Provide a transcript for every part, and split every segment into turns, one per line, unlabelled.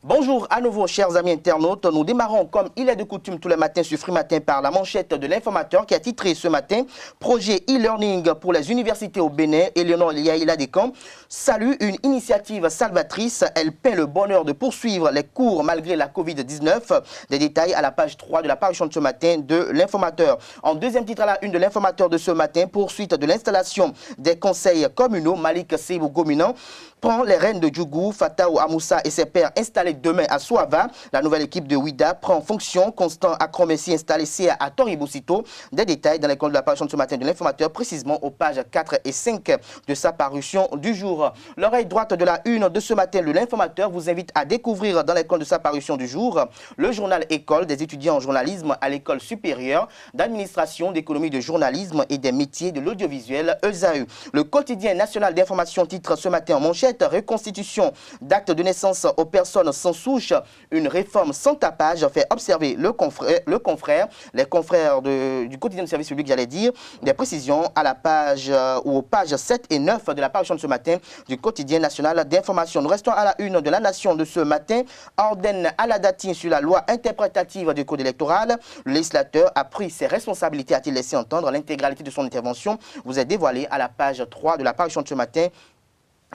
Bonjour à nouveau chers amis internautes, nous démarrons comme il est de coutume tous les matins sur Free Matin par la manchette de l'informateur qui a titré ce matin « Projet e-learning pour les universités au Bénin ». Éléonore Liaïla Descamps salue une initiative salvatrice, elle peint le bonheur de poursuivre les cours malgré la Covid-19. Des détails à la page 3 de la parution de ce matin de l'informateur. En deuxième titre à la une de l'informateur de ce matin, poursuite de l'installation des conseils communaux, Malik Seibou Gominan prend les rênes de Djougou, Fataou Amoussa et ses pairs installés demain à Souava. La nouvelle équipe de Ouida prend fonction. Constant Akromessi installé à Toriboucito. Des détails dans les comptes de la parution de ce matin de l'informateur, précisément aux pages 4 et 5 de sa parution du jour. L'oreille droite de la une de ce matin de l'informateur vous invite à découvrir dans les comptes de sa parution du jour le journal École des étudiants en journalisme à l'école supérieure d'administration, d'économie, de journalisme et des métiers de l'audiovisuel ESAU. Le quotidien national d'information titre ce matin en manchette reconstitution d'actes de naissance aux personnes sans souche, une réforme sans tapage fait observer les confrères du quotidien de service public, j'allais dire, des précisions à la page ou aux pages 7 et 9 de la parution de ce matin du quotidien national d'information. Nous restons à la une de la Nation de ce matin. Ordenne à la datine sur la loi interprétative du code électoral. Le législateur a pris ses responsabilités, a-t-il laissé entendre. L'intégralité de son intervention vous est dévoilée à la page 3 de la parution de ce matin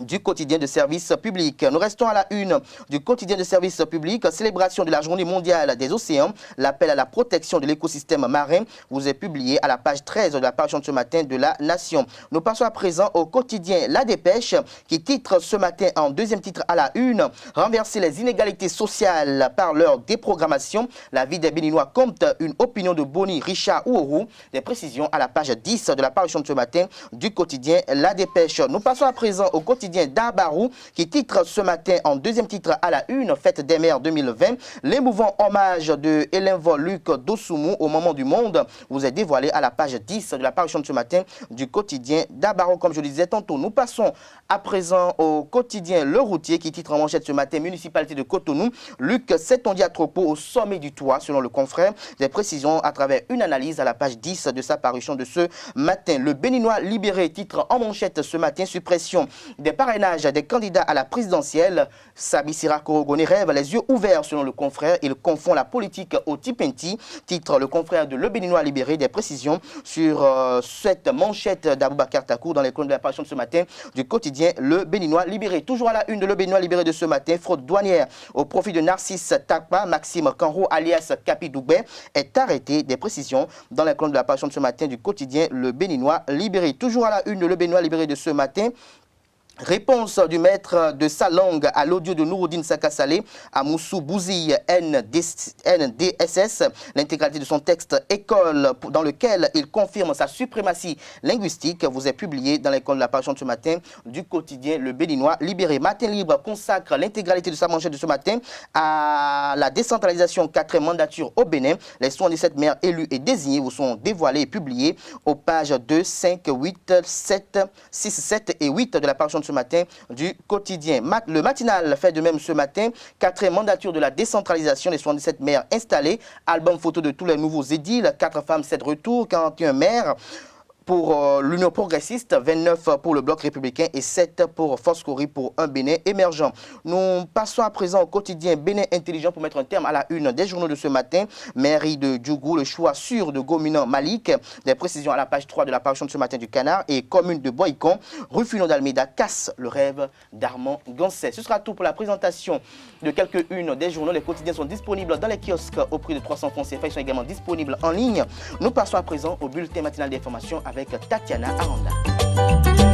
du quotidien de service public. Nous restons à la une du quotidien de service public. Célébration de la journée mondiale des océans. L'appel à la protection de l'écosystème marin vous est publié à la page 13 de la parution de ce matin de la Nation. Nous passons à présent au quotidien La Dépêche qui titre ce matin en deuxième titre à la une renverser les inégalités sociales par leur déprogrammation. La vie des Béninois compte une opinion de Boni Richard Ouourou. Des précisions à la page 10 de la parution de ce matin du quotidien La Dépêche. Nous passons à présent au quotidien d'Abarou qui titre ce matin en deuxième titre à la une Fête des mères 2020. L'émouvant hommage de Hélène Luc Dosoumou au moment du monde vous est dévoilé à la page 10 de la parution de ce matin du quotidien d'Abarou. Comme je le disais tantôt, nous passons à présent au quotidien Le Routier qui titre en manchette ce matin municipalité de Cotonou. Luc Setondia Atropos au sommet du toit selon le confrère. Des précisions à travers une analyse à la page 10 de sa parution de ce matin. Le Béninois libéré titre en manchette ce matin suppression des parrainage des candidats à la présidentielle. Sabi Sira Korogone rêve les yeux ouverts selon le confrère. Il confond la politique au tipenti. Titre le confrère de Le Béninois libéré. Des précisions sur cette manchette d'Aboubacar Takou dans les colonnes de la parution de ce matin du quotidien Le Béninois libéré. Toujours à la une de Le Béninois libéré de ce matin, fraude douanière au profit de Narcisse Takpa. Maxime Kanro alias Kapi Doubet est arrêté. Des précisions dans les colonnes de la parution de ce matin du quotidien Le Béninois libéré. Toujours à la une de Le Béninois libéré de ce matin. Réponse du maître de sa langue à l'audio de Nouroudine Sakasalé à Moussou Bouzi NDSS. L'intégralité de son texte École dans lequel il confirme sa suprématie linguistique vous est publié dans l'école de la parution de ce matin du quotidien Le Béninois libéré. Matin Libre consacre l'intégralité de sa manchette de ce matin à la décentralisation 4e mandature au Bénin. Les 77 maires élus et désignés vous sont dévoilés et publiés aux pages 2, 5, 8, 7, 6, 7 et 8 de la parution de ce matin du quotidien. Le matinal fait de même ce matin. 4e mandature de la décentralisation des 77 maires installés. Album photo de tous les nouveaux édiles. 4 femmes, 7 retours. 41 maires pour l'Union progressiste, 29 pour le Bloc républicain et 7 pour Foscori pour un Bénin émergent. Nous passons à présent au quotidien Bénin intelligent pour mettre un terme à la une des journaux de ce matin. Mairie de Djougou, le choix sûr de Gominan Malik. Des précisions à la page 3 de la parution de ce matin du Canard. Et commune de Boycon, Rufino d'Almeida casse le rêve d'Armand Gansset. Ce sera tout pour la présentation de quelques-unes des journaux. Les quotidiens sont disponibles dans les kiosques au prix de 300 francs CFA. Ils sont également disponibles en ligne. Nous passons à présent au bulletin matinal d'information avec Tatiana Aranda.